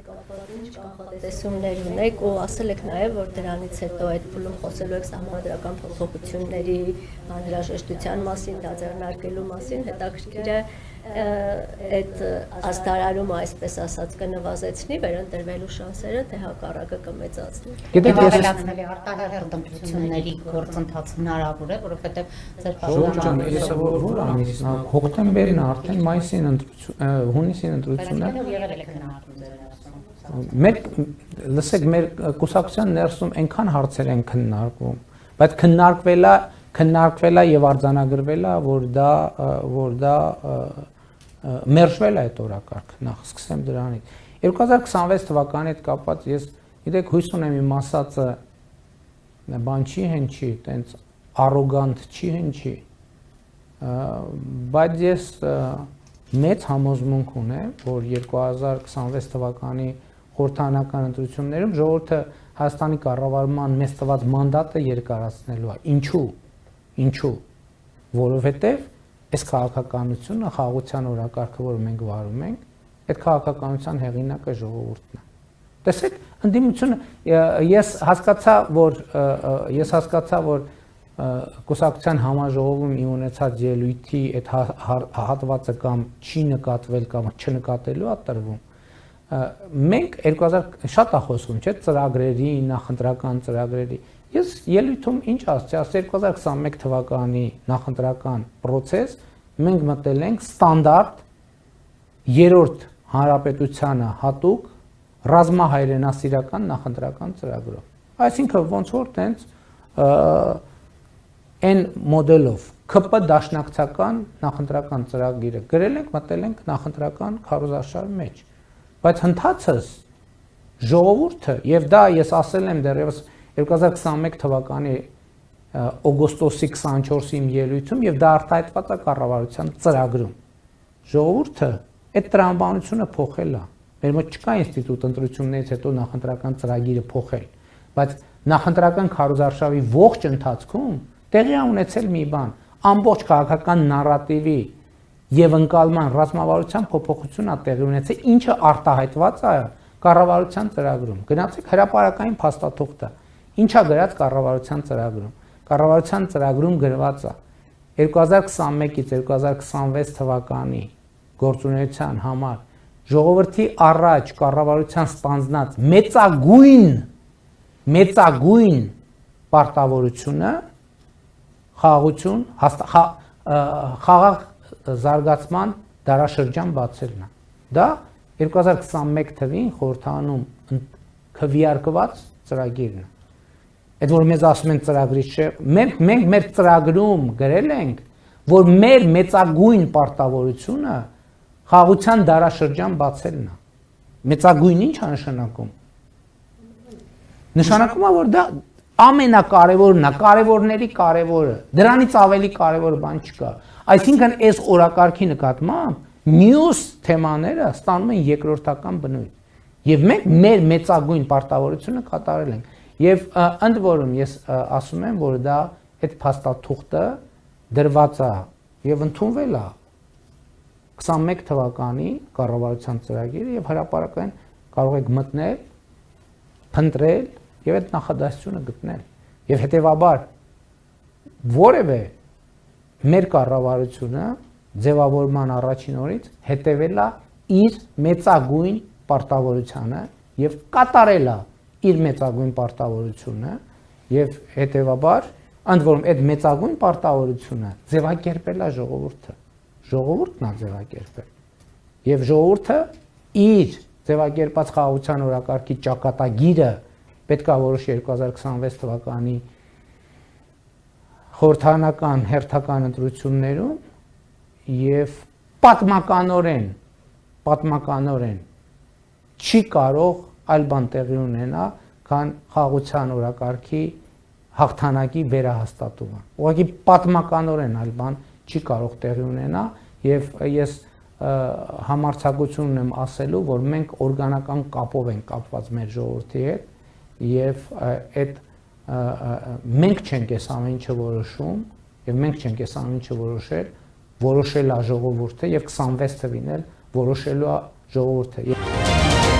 կապված ինչ կանխատեսումներ ունեք ու ասել եք նաև որ դրանից հետո այդ փուլում խոսելու եք սահմանադրական փոփոխությունների անհրաժեշտության մասին, դա ձեռնարկելու մասին, հետաքրքիր է այդ աստարարումը այսպես ասած կնվազեցնի վերընտրվելու շանսերը, թե հակառակը կմեծացնի։ Գիտեք, ավելացնելի արտահերթ ընտրությունների գործընթաց հնարավոր է, որովհետև ձեր Ժողովուրդ ես որ ամիս հոկտեմբերն արդեն մայիսին հունիսին ընտրությունները եղել է քննարկում ձեր ներսում։ Մեր լսեք մեր կուսակցության ներսում այնքան հարցեր են քննարկվում, բայց քննարկվել է եւ արձանագրվել է, որ դա մերժվել է այդ օրակարգը, նախ սկսեմ դրանից։ 2026 թվականի հետ կապված ես գիտեք հույս ունեմ իմ ասածը բան չի հնչի, տենց արոգանտ չի հնչի, բայց ես մեծ համոզմունք ունեմ, որ 2026 թվականի խորհրդարանական ընտրություններում ժողովուրդը Հայաստանի կառավարման մեզ տված մանդատը երկարացնելու է։ Ինչու՞։ Որովհետև այս քաղաքականությունը, խաղաղության օրակարգը, որը մենք վարում ենք, այդ քաղաքականության հեղինակը ժողովուրդն է։ Տեսեք, ընդդիմությունը ես հասկացա, որ կուսակցության համաժողովում իմ ունեցած ելույթի այդ հատվածը կամ չի նկատվել կամ չնկատելու է տրվում։ Մենք 2000 շատ է խոսում, չէ՞, ծրագրերի, նախընտրական ծրագրերի։ Ես ելույթում ինչ ասացի, 2021 թվականի նախընտրական process մենք մտել ենք ստանդարտ երրորդ հանրապետությանը հատուկ ռազմահայրենասիրական նախընտրական ծրագրով։ Այսինքն ոնց որ տենց այն մոդելով ԿՊ դաշնակցական նախընտրական ծրագիրը գրել ենք, մտել ենք նախընտրական քարոզարշավի մեջ։ Բայց հնդածս ժողովուրդը եւ դա ես ասել եմ դեռևս 2021 թվականի օգոստոսի 24-ի իմ ելույթում եւ դա արտահայտված է կառավարության ծրագրում։ Ժողովուրդը այդ տրամաբանությունը փոխել է։ Մեր մոտ չկա ինստիտուտ ընտրություններից հետո նախընտրական ծրագիրը փոխել, բայց նախընտրական քարոզարշավի ողջ ընթացքում տեղի է ունեցել մի բան, ամբողջ քաղաքական նարատիվի եւ ընկալման ռազմավարության փոփոխություն է տեղի ունեցել, ինչը արտահայտված է կառավարության ծրագրում։ Գնացեք հրապարակային փաստաթուղթը։ Ինչա գրած կառավարության ծրագրում։ Կառավարության ծրագրում գրված է 2021-ից 2026 թվականի գործունեության համար ժողովրդի առաջ կառավարության ստանձնած մեծագույն պարտավորությունը խաղաղություն, խաղաղ զարգացման դարաշրջան բացելն է։ Դա 2021 թվին խորհրդարանում քվեարկված ծրագիրն է։ Այդ որ մեզ ասում են ծրագրից չէ, մենք մեր ծրագրում գրել ենք, որ մեր մեծագույն պարտավորությունը խաղաղության դարաշրջան բացելն է։ Մեծագույն ինչ է նշանակում։ Նշանակում է, որ դա ամենակարևորն է, կարևորների կարևորը։ Դրանից ավելի կարևոր բան չկա։ Այսինքն այս օրակարգի նկատմամբ մյուս թեմաները ստանում են երկրորդական բնույթ։ Եվ մենք մեր մեծագույն պարտավորությունը կատարել ենք։ Եվ ընդ որում ես ասում եմ, որ դա այդ փաստաթուղթը դրված է եւ ընդունվել է 21 թվականի կառավարության ծրագիրը եւ հրապարակային կարող եք մտնել, փնտրել եւ այդ նախադասությունը գտնել։ Եվ հետեւաբար որևէ մեր կառավարությունը ձևավորման առաջին օրից հետևել է իր մեծագույն պարտավորությանը եւ կատարել է իր մեծագույն պարտավորությունը եւ հետեւաբար ընդ որում այդ մեծագույն պարտավորությունը ձևակերպել է ժողովուրդը։ Ժողովուրդն է ձևակերպել։ Եվ ժողովուրդը իր ձևակերպած խաղաղության օրակարգի ճակատագիրը պետք է որոշի 2026 թվականի խորհրդարանական հերթական ընտրություններում եւ պատմականորեն չի կարող այլ բան տեղի ունենա, քան խաղաղության օրակարգի հաղթանակի վերահաստատումը։ Ուղղակի պատմականորեն այլ բան չի կարող տեղի ունենա եւ ես համարձակություն ունեմ ասելու, որ մենք օրգանական կապով ենք կապված մեր ժողովրդի հետ եւ այդ մենք չենք այս ամեն ինչը որոշում եւ մենք չենք այս ամեն ինչը որոշել է ժողովուրդը եւ 26 թվին էլ որոշելու է ժողովուրդը։